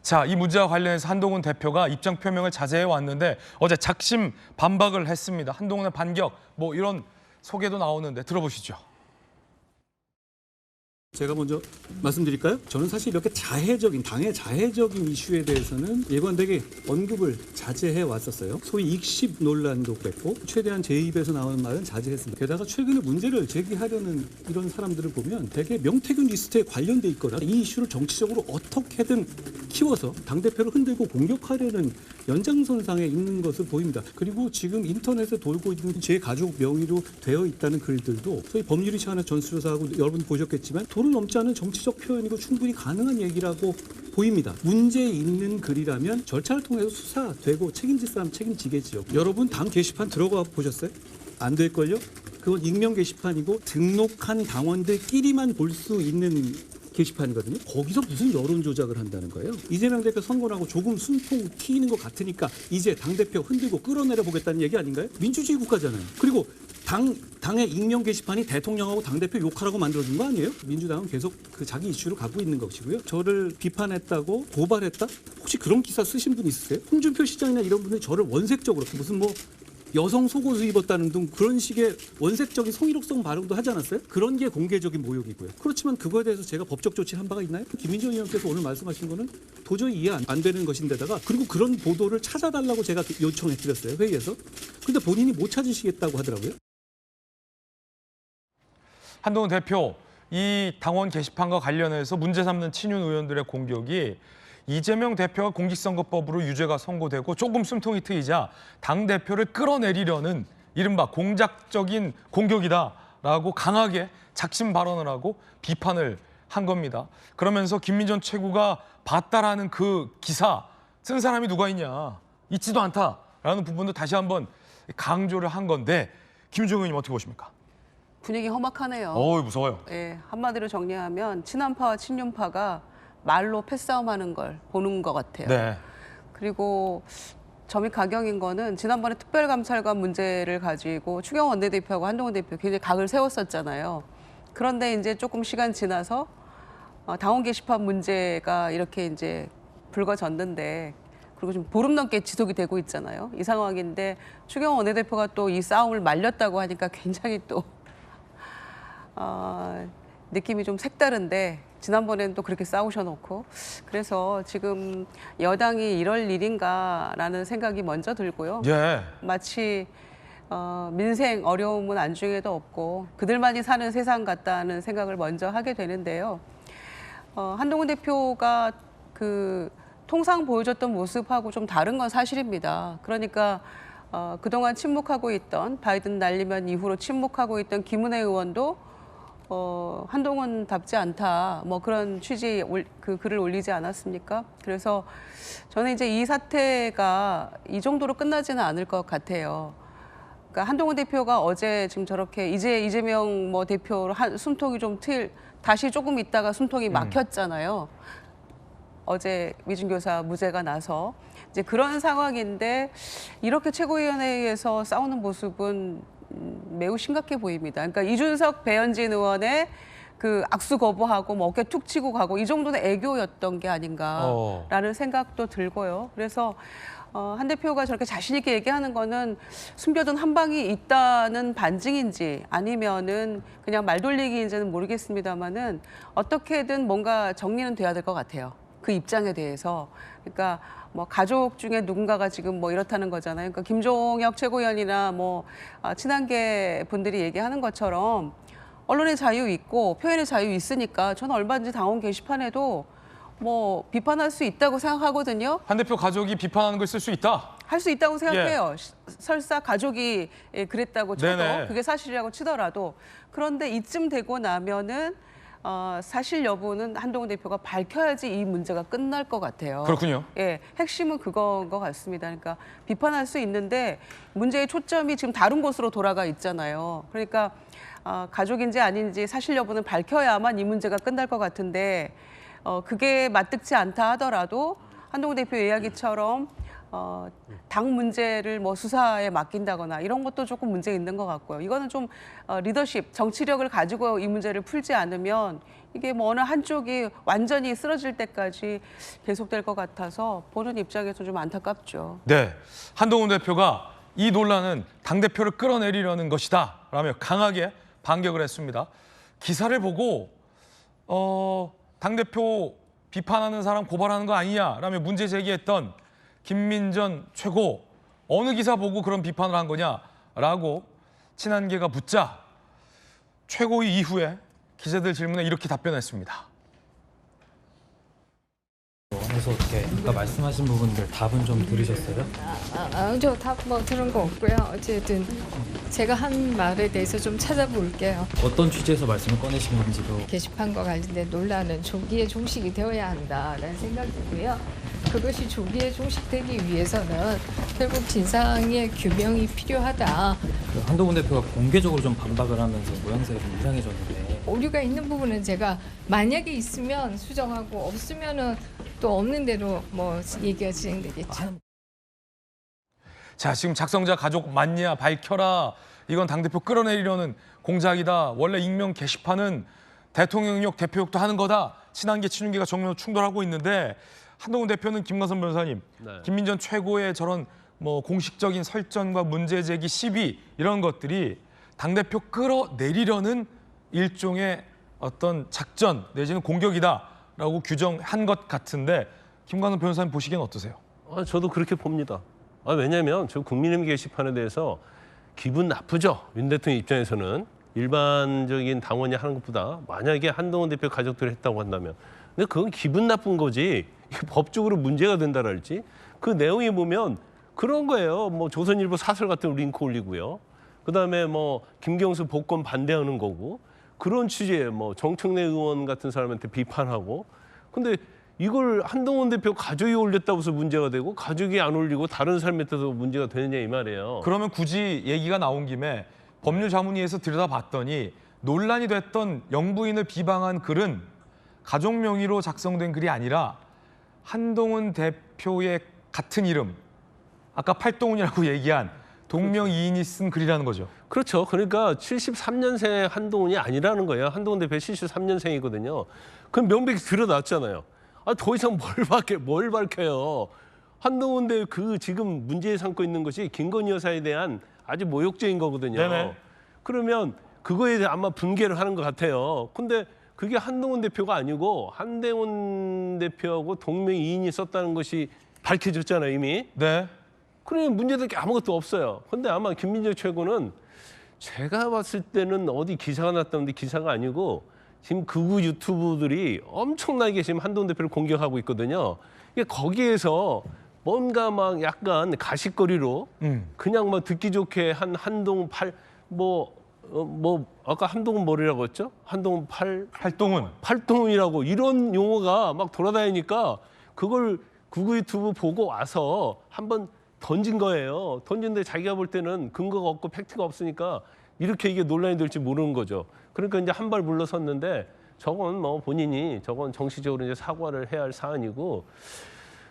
자, 이 문제와 관련해서 한동훈 대표가 입장 표명을 자제해 왔는데 어제 작심 반박을 했습니다. 한동훈의 반격, 뭐 이런 소개도 나오는데 들어보시죠. 제가 먼저 말씀드릴까요? 저는 사실 이렇게 당의 자해적인 이슈에 대해서는 일관되게 언급을 자제해 왔었어요. 소위 익십 논란도 그랬고 최대한 제 입에서 나오는 말은 자제했습니다. 게다가 최근에 문제를 제기하려는 이런 사람들을 보면 되게 명태균 리스트에 관련돼 있거나 이 이슈를 정치적으로 어떻게든 키워서 당대표를 흔들고 공격하려는 연장선상에 있는 것을 보입니다. 그리고 지금 인터넷에 돌고 있는 제 가족 명의로 되어 있다는 글들도 소위 법률위 차원에서 전수조사하고 여러분 보셨겠지만 도를 넘지 않은 정치적 표현이고 충분히 가능한 얘기라고 보입니다. 문제 있는 글이라면 절차를 통해서 수사되고 책임질 사람 책임지겠죠. 여러분 당 게시판 들어가 보셨어요? 안 될걸요? 그건 익명 게시판이고 등록한 당원들끼리만 볼 수 있는 게시판이거든요. 거기서 무슨 여론 조작을 한다는 거예요. 이재명 대표 선거 나고 조금 숨통 튀는 것 같으니까 이제 당대표 흔들고 끌어내려 보겠다는 얘기 아닌가요? 민주주의 국가잖아요. 그리고 당의 익명 게시판이 대통령하고 당대표 욕하라고 만들어준 거 아니에요? 민주당은 계속 그 자기 이슈를 갖고 있는 것이고요. 저를 비판했다고 고발했다? 혹시 그런 기사 쓰신 분 있으세요? 홍준표 시장이나 이런 분들이 저를 원색적으로 무슨 뭐 여성 속옷을 입었다는 등 그런 식의 원색적인 성희롱성 발언도 하지 않았어요? 그런 게 공개적인 모욕이고요. 그렇지만 그거에 대해서 제가 법적 조치를 한 바가 있나요? 김민정 의원께서 오늘 말씀하신 거는 도저히 이해 안 되는 것인데다가 그리고 그런 보도를 찾아달라고 제가 요청해드렸어요. 회의에서. 근데 본인이 못 찾으시겠다고 하더라고요. 한동훈 대표, 이 당원 게시판과 관련해서 문제 삼는 친윤 의원들의 공격이 이재명 대표가 공직선거법으로 유죄가 선고되고 조금 숨통이 트이자 당대표를 끌어내리려는 이른바 공작적인 공격이다라고 강하게 작심 발언을 하고 비판을 한 겁니다. 그러면서 김민전 최고가 봤다라는 그 기사 쓴 사람이 누가 있냐, 있지도 않다라는 부분도 다시 한번 강조를 한 건데 김준호 의원님 어떻게 보십니까? 분위기 험악하네요. 무서워요. 예, 한마디로 정리하면 친한파와 친윤파가 말로 패싸움하는 걸 보는 것 같아요. 네. 그리고 점이 가경인 거는 지난번에 특별감찰관 문제를 가지고 추경호 원내대표하고 한동훈 대표 굉장히 각을 세웠었잖아요. 그런데 이제 조금 시간 지나서 당원 게시판 문제가 이렇게 이제 불거졌는데 그리고 지금 보름 넘게 지속이 되고 있잖아요. 이 상황인데 추경호 원내대표가 또 이 싸움을 말렸다고 하니까 굉장히 또 느낌이 좀 색다른데 지난번에는 또 그렇게 싸우셔놓고 그래서 지금 여당이 이럴 일인가라는 생각이 먼저 들고요. 예. 마치 민생 어려움은 안중에도 없고 그들만이 사는 세상 같다는 생각을 먼저 하게 되는데요. 한동훈 대표가 그 통상 보여줬던 모습하고 좀 다른 건 사실입니다. 그러니까 그동안 침묵하고 있던 바이든 날리면 이후로 침묵하고 있던 김은혜 의원도 한동훈답지 않다, 뭐 그런 취지의 그 글을 올리지 않았습니까? 그래서 저는 이제 이 사태가 이 정도로 끝나지는 않을 것 같아요. 그러니까 한동훈 대표가 어제 지금 저렇게 이재명 뭐 대표로 숨통이 좀 다시 조금 있다가 숨통이 막혔잖아요. 어제 위준교사 무죄가 나서 이제 그런 상황인데 이렇게 최고위원회에서 싸우는 모습은 매우 심각해 보입니다. 그러니까 이준석, 배현진 의원의 그 악수 거부하고 뭐 어깨 툭 치고 가고 이 정도는 애교였던 게 아닌가라는 생각도 들고요. 그래서 한 대표가 저렇게 자신 있게 얘기하는 거는 숨겨둔 한 방이 있다는 반증인지 아니면은 그냥 말 돌리기인지는 모르겠습니다만은 어떻게든 뭔가 정리는 돼야 될 것 같아요. 그 입장에 대해서. 그러니까 뭐 가족 중에 누군가가 지금 뭐 이렇다는 거잖아요. 그러니까 김종혁 최고위원이나 뭐 친한계 분들이 얘기하는 것처럼 언론의 자유 있고 표현의 자유 있으니까 저는 얼마든지 당원 게시판에도 뭐 비판할 수 있다고 생각하거든요. 한 대표 가족이 비판하는 걸 쓸 수 있다? 할 수 있다고 생각해요. 설사 가족이 그랬다고 쳐도 네네. 그게 사실이라고 치더라도. 그런데 이쯤 되고 나면은 사실 여부는 한동훈 대표가 밝혀야지 이 문제가 끝날 것 같아요. 그렇군요. 예, 핵심은 그건 것 같습니다. 그러니까 비판할 수 있는데 문제의 초점이 지금 다른 곳으로 돌아가 있잖아요. 그러니까 가족인지 아닌지 사실 여부는 밝혀야만 이 문제가 끝날 것 같은데 그게 마뜩지 않다 하더라도 한동훈 대표 이야기처럼 당 문제를 뭐 수사에 맡긴다거나 이런 것도 조금 문제 있는 것 같고요. 이거는 좀 리더십, 정치력을 가지고 이 문제를 풀지 않으면 이게 뭐 어느 한쪽이 완전히 쓰러질 때까지 계속될 것 같아서 보는 입장에서 좀 안타깝죠. 네, 한동훈 대표가 이 논란은 당대표를 끌어내리려는 것이다 라며 강하게 반격을 했습니다. 기사를 보고 당대표 비판하는 사람 고발하는 거 아니냐 라며 문제 제기했던 김민전 최고, 어느 기사 보고 그런 비판을 한 거냐라고 친한계가 묻자 최고의 이후에 기자들 질문에 이렇게 답변했습니다. 그래서 어떻게 아까 말씀하신 부분들 답은 좀 들으셨어요? 저 답 뭐 들은 거 없고요. 어쨌든 제가 한 말에 대해서 좀 찾아볼게요. 어떤 취지에서 말씀을 꺼내신 건지도. 게시판과 관련된 논란은 조기에 종식이 되어야 한다라는 생각이고요. 그것이 조기에 종식되기 위해서는 결국 진상의 규명이 필요하다. 그 한동훈 대표가 공개적으로 좀 반박을 하면서 모양새가 좀 이상해졌는데. 오류가 있는 부분은 제가 만약에 있으면 수정하고 없으면은 또 없는 대로 뭐 얘기가 진행되겠죠. 자, 지금 작성자 가족 맞냐 밝혀라. 이건 당대표 끌어내리려는 공작이다. 원래 익명 게시판은 대통령욕, 대표욕도 하는 거다. 친한계, 친윤계가 정면으로 충돌하고 있는데 한동훈 대표는 김광선 변호사님, 김민전 최고의 저런 뭐 공식적인 설전과 문제 제기, 시비 이런 것들이 당대표 끌어내리려는 일종의 어떤 작전 내지는 공격이다라고 규정한 것 같은데 김광선 변호사님 보시기엔 어떠세요? 저도 그렇게 봅니다. 왜냐하면 저 국민의힘 게시판에 대해서 기분 나쁘죠. 윤 대통령 입장에서는 일반적인 당원이 하는 것보다 만약에 한동훈 대표 가족들이 했다고 한다면 근데 그건 기분 나쁜 거지 이게 법적으로 문제가 된다랄지 그 내용이 보면 그런 거예요. 뭐 조선일보 사설 같은 거 링크 올리고요. 그다음에 뭐 김경수 복권 반대하는 거고 그런 취지에 뭐 정청래 의원 같은 사람한테 비판하고 근데 이걸 한동훈 대표 가족이 올렸다고 해서 문제가 되고 가족이 안 올리고 다른 사람한테도 문제가 되느냐 이 말이에요. 그러면 굳이 얘기가 나온 김에 법률자문위에서 들여다봤더니 논란이 됐던 영부인을 비방한 글은 가족 명의로 작성된 글이 아니라 한동훈 대표의 같은 이름, 아까 팔동훈이라고 얘기한 동명이인이 쓴 글이라는 거죠. 그렇죠. 그러니까 73년생 한동훈이 아니라는 거예요. 한동훈 대표 73년생이거든요. 그럼 명백히 드러났잖아요. 더 이상 뭘 밝혀요. 한동훈 대표 그 지금 문제에 삼고 있는 것이 김건희 여사에 대한 아주 모욕죄인 거거든요. 네네. 그러면 그거에 대해 아마 분개를 하는 것 같아요. 근데 그게 한동훈 대표가 아니고 한동훈 대표하고 동명이인이 썼다는 것이 밝혀졌잖아요, 이미. 네. 그러면 문제될 게 아무것도 없어요. 근데 아마 김민정 최고는 제가 봤을 때는 어디 기사가 났다는데 기사가 아니고 지금 극우 유튜브들이 엄청나게 지금 한동훈 대표를 공격하고 있거든요. 이게 거기에서 뭔가 막 약간 가십거리로 그냥 막 듣기 좋게 한동훈 아까 한동훈 뭐라고 했죠? 한동훈 팔동훈이라고 이런 용어가 막 돌아다니니까 그걸 극우 유튜브 보고 와서 한번 던진 거예요. 던진데 자기가 볼 때는 근거가 없고 팩트가 없으니까 이렇게 이게 논란이 될지 모르는 거죠. 그러니까 이제 한 발 물러섰는데 저건 뭐 본인이 저건 정치적으로 이제 사과를 해야 할 사안이고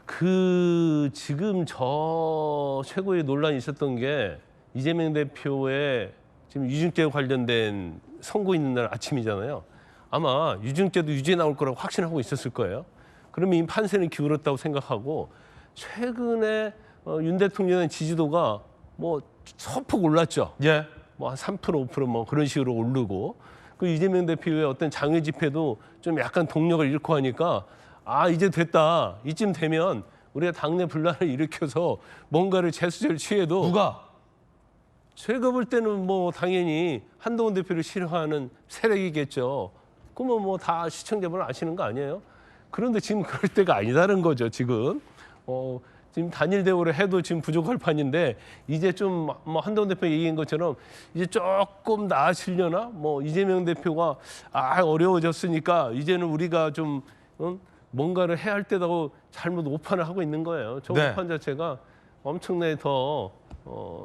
그 지금 저 최고의 논란이 있었던 게 이재명 대표의 지금 유증죄 관련된 선고 있는 날 아침이잖아요. 아마 유증죄도 유죄 나올 거라고 확신하고 있었을 거예요. 그러면 이 판세는 기울었다고 생각하고 최근에 윤 대통령의 지지도가 뭐 소폭 올랐죠. 예. 뭐 한 3% 5%뭐 그런 식으로 오르고 그 이재명 대표의 어떤 장외 집회도 좀 약간 동력을 잃고 하니까 이제 됐다. 이쯤 되면 우리가 당내 분란을 일으켜서 뭔가를 제스처를 취해도 누가? 제가 볼 때는 뭐 당연히 한동훈 대표를 싫어하는 세력이겠죠. 그러면 뭐 다 시청자분 아시는 거 아니에요? 그런데 지금 그럴 때가 아니다는 거죠. 지금 지금 단일 대우를 해도 지금 부족할 판인데 이제 좀 뭐 한동훈 대표 얘기한 것처럼 이제 조금 나아지려나? 뭐 이재명 대표가 어려워졌으니까 이제는 우리가 좀 뭔가를 해야 할 때다고 잘못 오판을 하고 있는 거예요. 저 네. 오판 자체가 엄청나게 더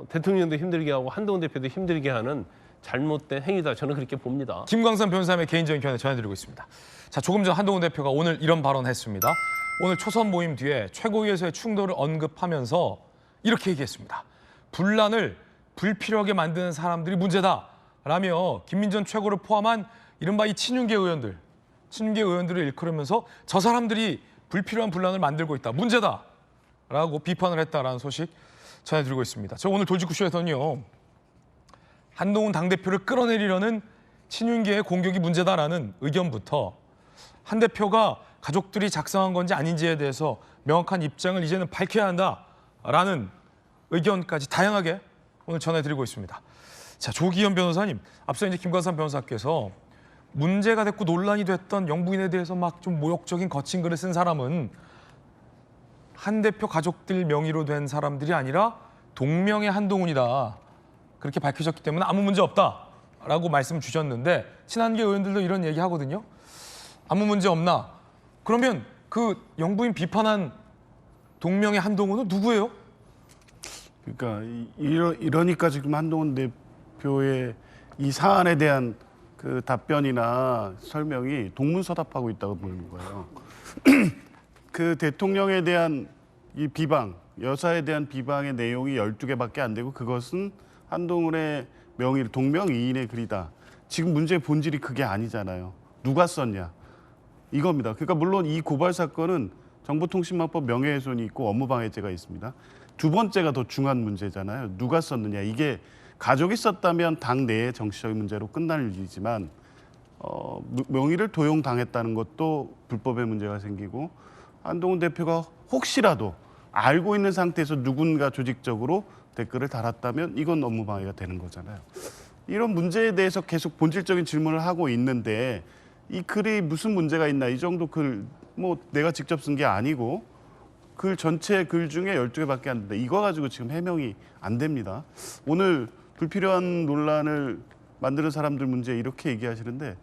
대통령도 힘들게 하고 한동훈 대표도 힘들게 하는 잘못된 행위다. 저는 그렇게 봅니다. 김광선 변호사님의 개인적인 견해 전해드리고 있습니다. 자, 조금 전 한동훈 대표가 오늘 이런 발언했습니다. 오늘 초선 모임 뒤에 최고위에서의 충돌을 언급하면서 이렇게 얘기했습니다. 분란을 불필요하게 만드는 사람들이 문제다라며 김민전 최고를 포함한 이른바 이 친윤계 의원들을 일컬으면서 저 사람들이 불필요한 분란을 만들고 있다. 문제다라고 비판을 했다라는 소식 전해드리고 있습니다. 저 오늘 돌직구쇼에서는요. 한동훈 당대표를 끌어내리려는 친윤계의 공격이 문제다라는 의견부터 한 대표가 가족들이 작성한 건지 아닌지에 대해서 명확한 입장을 이제는 밝혀야 한다라는 의견까지 다양하게 오늘 전해드리고 있습니다. 자, 조기현 변호사님, 앞서 이제 김관삼 변호사께서 문제가 됐고 논란이 됐던 영부인에 대해서 막 좀 모욕적인 거친 글을 쓴 사람은 한 대표 가족들 명의로 된 사람들이 아니라 동명의 한동훈이다. 그렇게 밝혀졌기 때문에 아무 문제 없다라고 말씀 주셨는데 친한계 의원들도 이런 얘기 하거든요. 아무 문제 없나? 그러면 그 영부인 비판한 동명의 한동훈은 누구예요? 그러니까 이러니까 지금 한동훈 대표의 이 사안에 대한 그 답변이나 설명이 동문서답하고 있다고 보이는 거예요. 그 대통령에 대한 이 비방, 여사에 대한 비방의 내용이 12개밖에 안 되고 그것은 한동훈의 명의, 동명이인의 글이다. 지금 문제의 본질이 그게 아니잖아요. 누가 썼냐. 이겁니다. 그러니까 물론 이 고발 사건은 정보통신망법 명예훼손이 있고 업무방해죄가 있습니다. 두 번째가 더 중요한 문제잖아요. 누가 썼느냐. 이게 가족이 썼다면 당 내의 정치적인 문제로 끝날 일이지만 명의를 도용당했다는 것도 불법의 문제가 생기고 한동훈 대표가 혹시라도 알고 있는 상태에서 누군가 조직적으로 댓글을 달았다면 이건 업무방해가 되는 거잖아요. 이런 문제에 대해서 계속 본질적인 질문을 하고 있는데 이 글이 무슨 문제가 있나. 이 정도 글 뭐 내가 직접 쓴 게 아니고 글 전체 글 중에 12개밖에 안 된다. 이거 가지고 지금 해명이 안 됩니다. 오늘 불필요한 논란을 만드는 사람들 문제 이렇게 얘기하시는데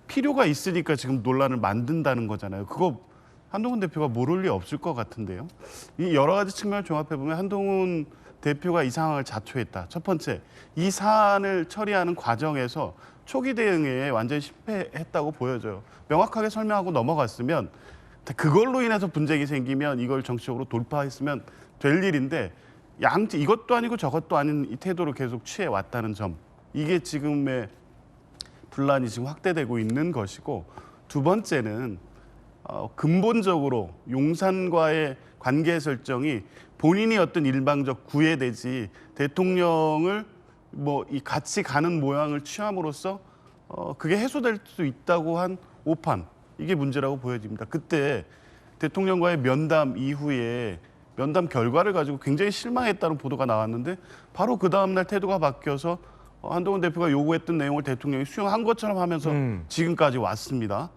필요가 있으니까 지금 논란을 만든다는 거잖아요. 그거 한동훈 대표가 모를 리 없을 것 같은데요. 이 여러 가지 측면을 종합해보면 한동훈 대표가 이 상황을 자초했다. 첫 번째, 이 사안을 처리하는 과정에서 초기 대응에 완전히 실패했다고 보여져요. 명확하게 설명하고 넘어갔으면 그걸로 인해서 분쟁이 생기면 이걸 정치적으로 돌파했으면 될 일인데 이것도 아니고 저것도 아닌 이 태도를 계속 취해왔다는 점. 이게 지금의 분란이 지금 확대되고 있는 것이고 두 번째는 근본적으로 용산과의 관계 설정이 본인이 어떤 일방적 구애되지 대통령을 이 같이 가는 모양을 취함으로써 그게 해소될 수 있다고 한 오판. 이게 문제라고 보여집니다. 그때 대통령과의 면담 이후에 면담 결과를 가지고 굉장히 실망했다는 보도가 나왔는데 바로 그 다음날 태도가 바뀌어서 한동훈 대표가 요구했던 내용을 대통령이 수용한 것처럼 하면서 지금까지 왔습니다.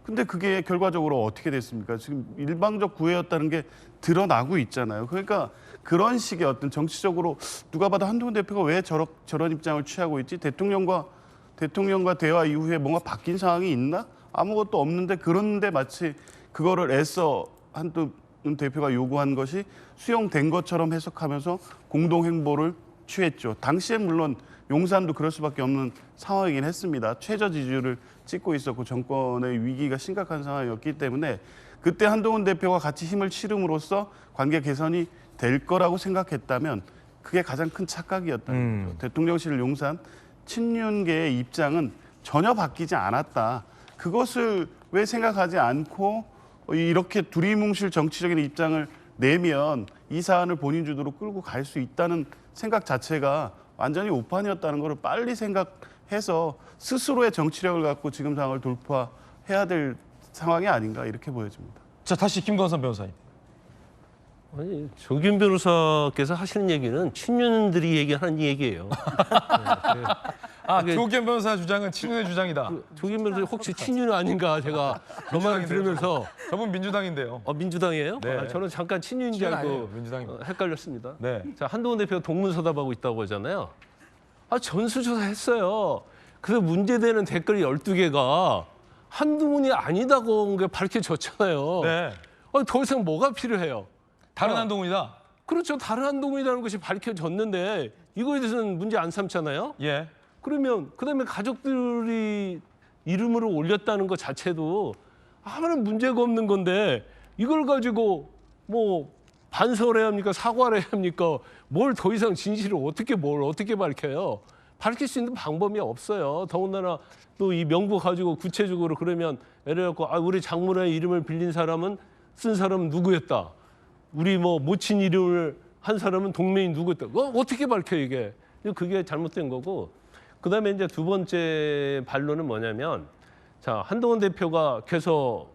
근데 그게 결과적으로 어떻게 됐습니까? 지금 일방적 구애였다는 게 드러나고 있잖아요. 그러니까 그런 식의 어떤 정치적으로 누가 봐도 한동훈 대표가 왜 저런 입장을 취하고 있지? 대통령과 대화 이후에 뭔가 바뀐 상황이 있나? 아무것도 없는데 그런데 마치 그거를 애써 한동훈 대표가 요구한 것이 수용된 것처럼 해석하면서 공동행보를 취했죠. 당시에 물론 용산도 그럴 수밖에 없는 상황이긴 했습니다. 최저 지지율을 찍고 있었고 정권의 위기가 심각한 상황이었기 때문에 그때 한동훈 대표가 같이 힘을 치름으로써 관계 개선이 될 거라고 생각했다면 그게 가장 큰 착각이었다는 거죠. 대통령실 용산 친윤계의 입장은 전혀 바뀌지 않았다. 그것을 왜 생각하지 않고 이렇게 두리뭉실 정치적인 입장을 내면 이 사안을 본인 주도로 끌고 갈 수 있다는 생각 자체가 완전히 오판이었다는 것을 빨리 생각해서 스스로의 정치력을 갖고 지금 상황을 돌파해야 될 상황이 아닌가 이렇게 보여집니다. 자, 다시 김관삼 변호사님. 아니, 조기현 변호사께서 하시는 얘기는 친윤들이 얘기하는 얘기예요. 조기현 변호사 주장은 친윤의 주장이다. 조기현 변호사 혹시 친윤 아닌가 제가 그 말을 들으면서 저분 민주당인데요. 민주당이에요? 네. 저는 잠깐 친윤인 줄 친윤 알고 아니에요. 민주당입니다. 헷갈렸습니다. 네. 자, 한동훈 대표가 동문서답하고 있다고 하잖아요. 전수조사 했어요. 그래서 문제되는 댓글이 12개가 한동훈이 아니다고 온 게 밝혀졌잖아요. 네. 더 이상 뭐가 필요해요? 다른 한동훈이다. 그렇죠. 다른 한동훈이라는 것이 밝혀졌는데 이거에 대해서는 문제 안 삼잖아요. 예. 그러면 그다음에 가족들이 이름으로 올렸다는 것 자체도 아무런 문제가 없는 건데 이걸 가지고 뭐 반성을 해야 합니까? 사과를 해야 합니까? 뭘 더 이상 진실을 어떻게 밝혀요? 밝힐 수 있는 방법이 없어요. 더군다나 또 이 명부 가지고 구체적으로 그러면 예를 들어 우리 장문의 이름을 빌린 사람은 쓴 사람은 누구였다. 우리 뭐 모친 이름을 한 사람은 동명이 누구였다. 어떻게 밝혀 이게? 그게 잘못된 거고. 그다음에 이제 두 번째 반론은 뭐냐면 자, 한동훈 대표가 계속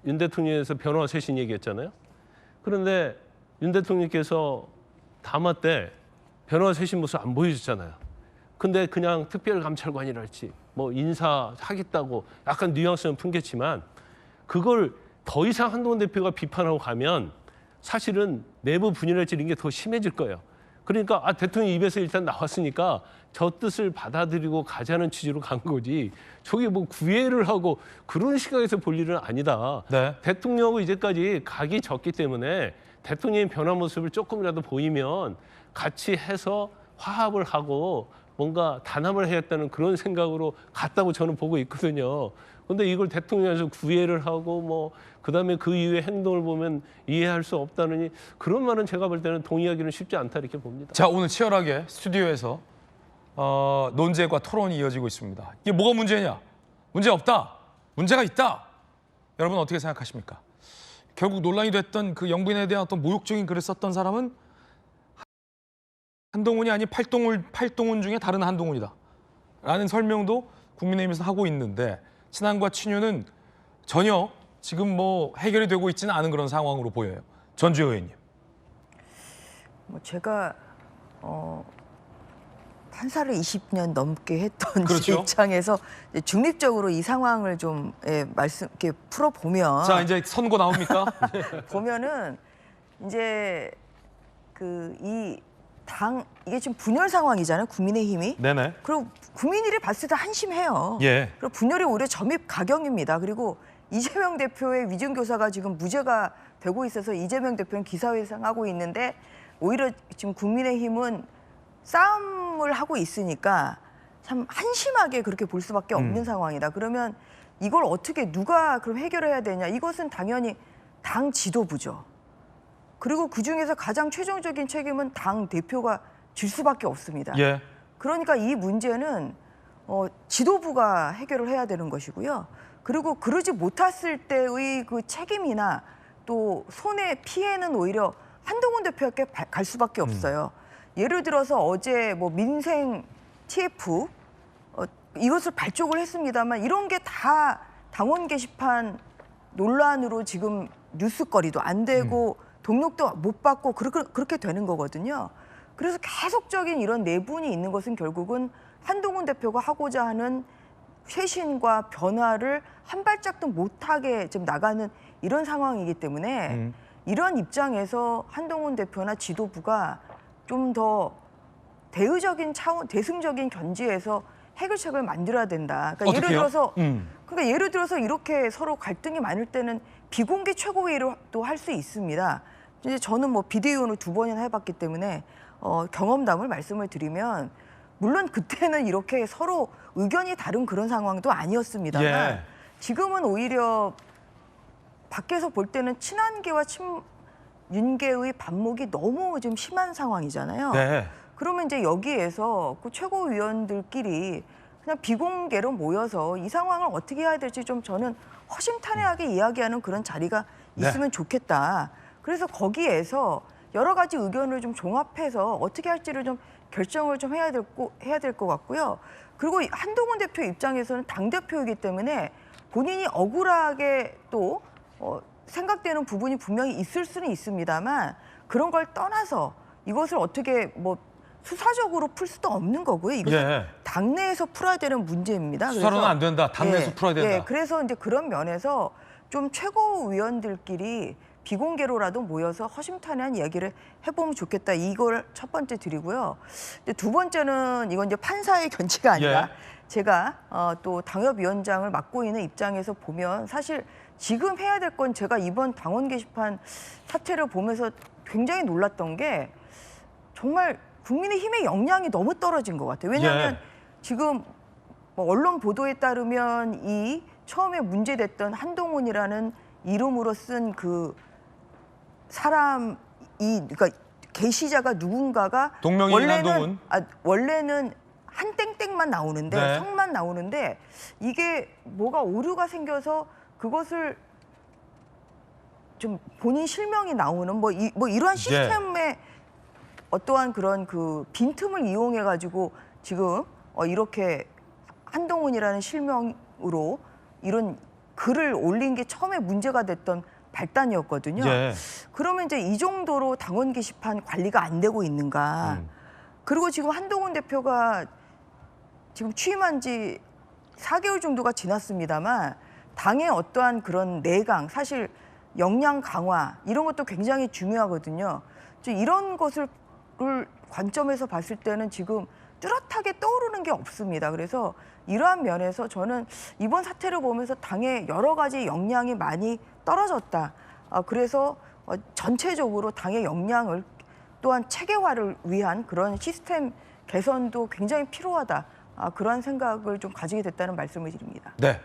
윤 대통령에서 변호사 쇄신 얘기했잖아요. 그런데 윤 대통령께서 담화 때 변호사 쇄신 모습 안 보여줬잖아요. 근데 그냥 특별감찰관이랄지 뭐 인사하겠다고 약간 뉘앙스는 풍겼지만 그걸 더 이상 한동훈 대표가 비판하고 가면 사실은 내부 분열할지 이런 게 더 심해질 거예요. 그러니까 대통령 입에서 일단 나왔으니까 저 뜻을 받아들이고 가자는 취지로 간 거지. 저게 뭐 구애를 하고 그런 시각에서 볼 일은 아니다. 네. 대통령하고 이제까지 각이 졌기 때문에 대통령의 변화 모습을 조금이라도 보이면 같이 해서 화합을 하고 뭔가 단합을 해야겠다는 그런 생각으로 갔다고 저는 보고 있거든요. 근데 이걸 대통령에서 구애를 하고 뭐 그다음에 그 이후의 행동을 보면 이해할 수 없다느니 그런 말은 제가 볼 때는 동의하기는 쉽지 않다 이렇게 봅니다. 자, 오늘 치열하게 스튜디오에서 논쟁과 토론이 이어지고 있습니다. 이게 뭐가 문제냐? 문제 없다. 문제가 있다. 여러분 어떻게 생각하십니까? 결국 논란이 됐던 그 영부인에 대한 어떤 모욕적인 글을 썼던 사람은 한동훈이 아닌 팔동훈 중에 다른 한동훈이다. 라는 설명도 국민의힘에서 하고 있는데 친한과 친유는 전혀 지금 뭐 해결이 되고 있지는 않은 그런 상황으로 보여요. 전주혜 의원님. 뭐 제가 판사를 20년 넘게 했던 그렇죠. 입장에서 이제 중립적으로 이 상황을 좀 이렇게 풀어보면 자, 이제 선고 나옵니까? 보면은 이제 이게 지금 분열 상황이잖아요. 국민의힘이. 네네. 그리고 국민들이 봤을 때 한심해요. 예. 그리고 분열이 오히려 점입 가경입니다. 그리고 이재명 대표의 위증교사가 지금 무죄가 되고 있어서 이재명 대표는 기사회생하고 있는데 오히려 지금 국민의힘은 싸움을 하고 있으니까 참 한심하게 그렇게 볼 수밖에 없는 상황이다. 그러면 이걸 어떻게 누가 그럼 해결해야 되냐? 이것은 당연히 당 지도부죠. 그리고 그중에서 가장 최종적인 책임은 당 대표가 질 수밖에 없습니다. 예. 그러니까 이 문제는 지도부가 해결을 해야 되는 것이고요. 그리고 그러지 못했을 때의 그 책임이나 또 손해 피해는 오히려 한동훈 대표에게 갈 수밖에 없어요. 예를 들어서 어제 뭐 민생 TF 이것을 발족을 했습니다만 이런 게 다 당원 게시판 논란으로 지금 뉴스거리도 안 되고 등록도 못 받고 그렇게 되는 거거든요. 그래서 계속적인 이런 내분이 있는 것은 결국은 한동훈 대표가 하고자 하는 쇄신과 변화를 한 발짝도 못하게 지금 나가는 이런 상황이기 때문에 이런 입장에서 한동훈 대표나 지도부가 좀 더 대의적인 차원, 대승적인 견지에서 해결책을 만들어야 된다. 그러니까 예를 들어서 이렇게 서로 갈등이 많을 때는 비공개 최고회의를 또 할 수 있습니다. 이제 저는 뭐 비대위원을 2번이나 해봤기 때문에 경험담을 말씀을 드리면 물론 그때는 이렇게 서로 의견이 다른 그런 상황도 아니었습니다만 예. 지금은 오히려 밖에서 볼 때는 친한계와 윤계의 반목이 너무 좀 심한 상황이잖아요. 네. 그러면 이제 여기에서 그 최고위원들끼리 그냥 비공개로 모여서 이 상황을 어떻게 해야 될지 좀 저는 허심탄회하게 이야기하는 그런 자리가 있으면 좋겠다. 그래서 거기에서 여러 가지 의견을 좀 종합해서 어떻게 할지를 좀 결정을 좀 해야 될 것 같고요. 그리고 한동훈 대표 입장에서는 당대표이기 때문에 본인이 억울하게 또 생각되는 부분이 분명히 있을 수는 있습니다만 그런 걸 떠나서 이것을 어떻게 뭐 수사적으로 풀 수도 없는 거고요. 이것은 당내에서 풀어야 되는 문제입니다. 수사로는 안 된다. 당내에서 풀어야 된다. 그래서 이제 그런 면에서 좀 최고위원들끼리 비공개로라도 모여서 허심탄회한 이야기를 해보면 좋겠다. 이걸 첫 번째 드리고요. 근데 두 번째는 이건 이제 판사의 견지가 아니라 제가 또 당협위원장을 맡고 있는 입장에서 보면 사실 지금 해야 될 건 제가 이번 당원 게시판 사태를 보면서 굉장히 놀랐던 게 정말 국민의힘의 역량이 너무 떨어진 것 같아요. 왜냐하면 지금 뭐 언론 보도에 따르면 이 처음에 문제됐던 한동훈이라는 이름으로 쓴 그 사람이 그러니까 게시자가 누군가가 동명이인 한동훈. 원래는 한 땡땡만 나오는데 네. 성만 나오는데 이게 뭐가 오류가 생겨서 그것을 좀 본인 실명이 나오는 뭐 이러한 시스템의 어떠한 그런 그 빈틈을 이용해 가지고 지금 이렇게 한동훈이라는 실명으로 이런 글을 올린 게 처음에 문제가 됐던 발단이었거든요. 예. 그러면 이제 이 정도로 당원 게시판 관리가 안 되고 있는가? 그리고 지금 한동훈 대표가 지금 취임한 지 4개월 정도가 지났습니다만 당의 어떠한 그런 내강, 사실 역량 강화 이런 것도 굉장히 중요하거든요. 이런 것을 관점에서 봤을 때는 지금 뚜렷하게 떠오르는 게 없습니다. 그래서 이러한 면에서 저는 이번 사태를 보면서 당의 여러 가지 역량이 많이 떨어졌다. 그래서 전체적으로 당의 역량을 또한 체계화를 위한 그런 시스템 개선도 굉장히 필요하다. 그런 생각을 좀 가지게 됐다는 말씀을 드립니다. 네.